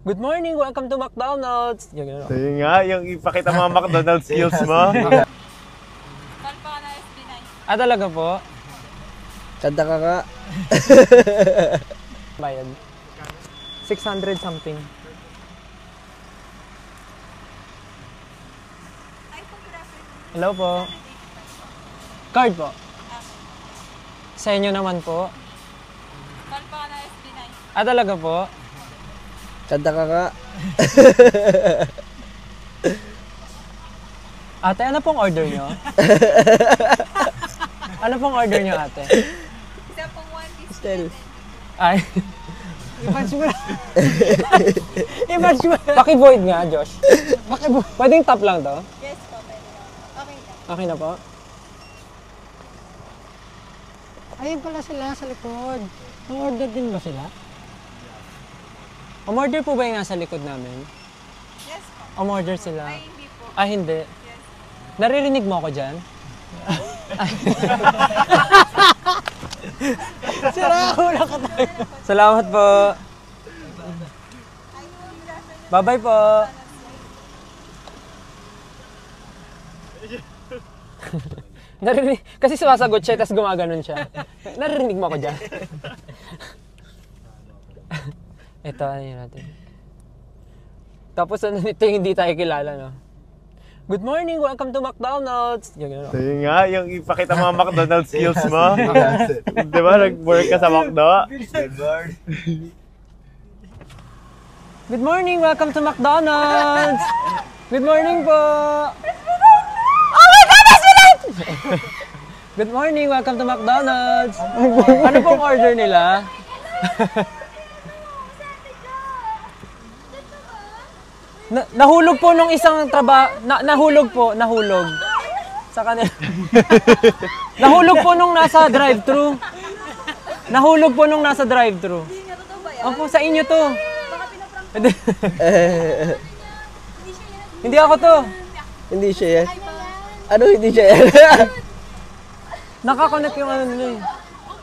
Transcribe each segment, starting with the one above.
Good morning, welcome to McDonald's. Sige nga, yung ipakita mga McDonald's skills mo. Kalpa na SB9. Ah, talaga po? Kanta ka nga. Bayad. 600 something. Hello po. Card po. Sa inyo naman po. Kalpa na SB9. Ah, talaga po? Kanta ka nga. Ate, ano pong order nyo? Ano pong order nyo, ate? Isa pong 1 piece. Still. Ay. I-punch mo na. I-punch mo. Paki-void nga, Josh. Paki-void. Pwedeng top lang to? Yes po, pwede lang. Okay na. Okay na po. Ayun pala sila sa likod. Order din ba sila? Umorder po ba yung nasa likod namin? Yes po. Umorder sila. Ay, hindi po. Ah, hindi. Yes. Naririnig mo ako dyan? Sira ka tayo. Salamat po. Bye-bye po. Naririnig, kasi sumasagot siya, tapos gumaganon siya. Naririnig mo ako dyan? Ito, ano yun natin. Tapos ano nito yung hindi tayo kilala, no? Good morning, welcome to McDonald's. Sige nga, yung ipakita mga McDonald's skills mo. Di ba, nag-work ka sa McDo? Good morning, welcome to McDonald's. Good morning po. Oh my God, that's it! Good morning, welcome to McDonald's. Ano pong order nila? Nahulog po nung isang nahulog sa kanila. Nahulog po nung nasa drive-thru. Nahulog po nung nasa drive-thru. Hindi nga totoo ba yan? Opo, sa inyo to. Baka pinaprank. Hindi ako to. Hindi siya yan. Ano hindi siya yan? Nakakonect yung ano nila eh.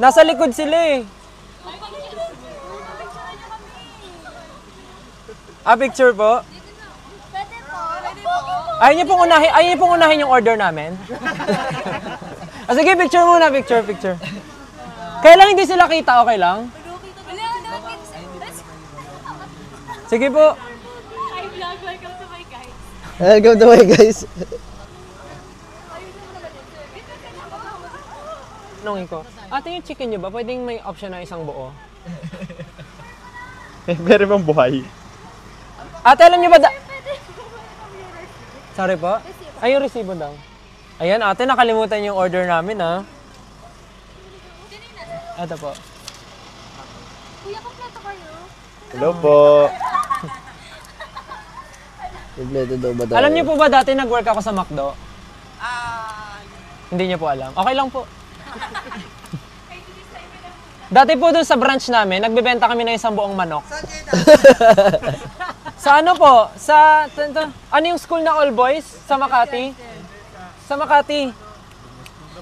Nasa likod sila eh. Ah, picture po? Pwede po. Pwede po. Ayaw niyo pong unahin yung order namin? Ah, sige, picture muna, picture. Kaya lang hindi sila kita, okay lang? Sige po. Hi vlog, welcome to my guys. Welcome to my guys. Nungin ko. Ate, yung chicken nyo ba, pwedeng may option na isang buo? Pero bang buhay? Ate, alam nyo ba Sorry po? Ay, yung resibo daw. Ayan, ate, nakalimutan yung order namin, ha? Ito po. Kuya, kompleto kayo. Hello po. Kompleto daw ba tayo? Alam niyo po ba dati nag-work ako sa McDo? Hindi niyo po alam. Okay lang po. Dati po dun sa branch namin, nagbebenta kami ng isang buong manok. Sa ano po? Ano yung school na all boys? Sa Makati? Sa Makati.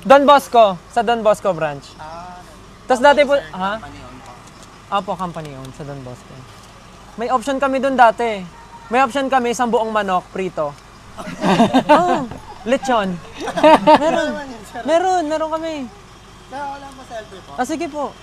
Don Bosco. Sa Don Bosco branch. Tapos dati po, ha? Apo, company owned sa Don Bosco. May option kami dun dati. May option kami, isang buong manok, prito. Oh, lechon. Meron kami. Ah, sige po.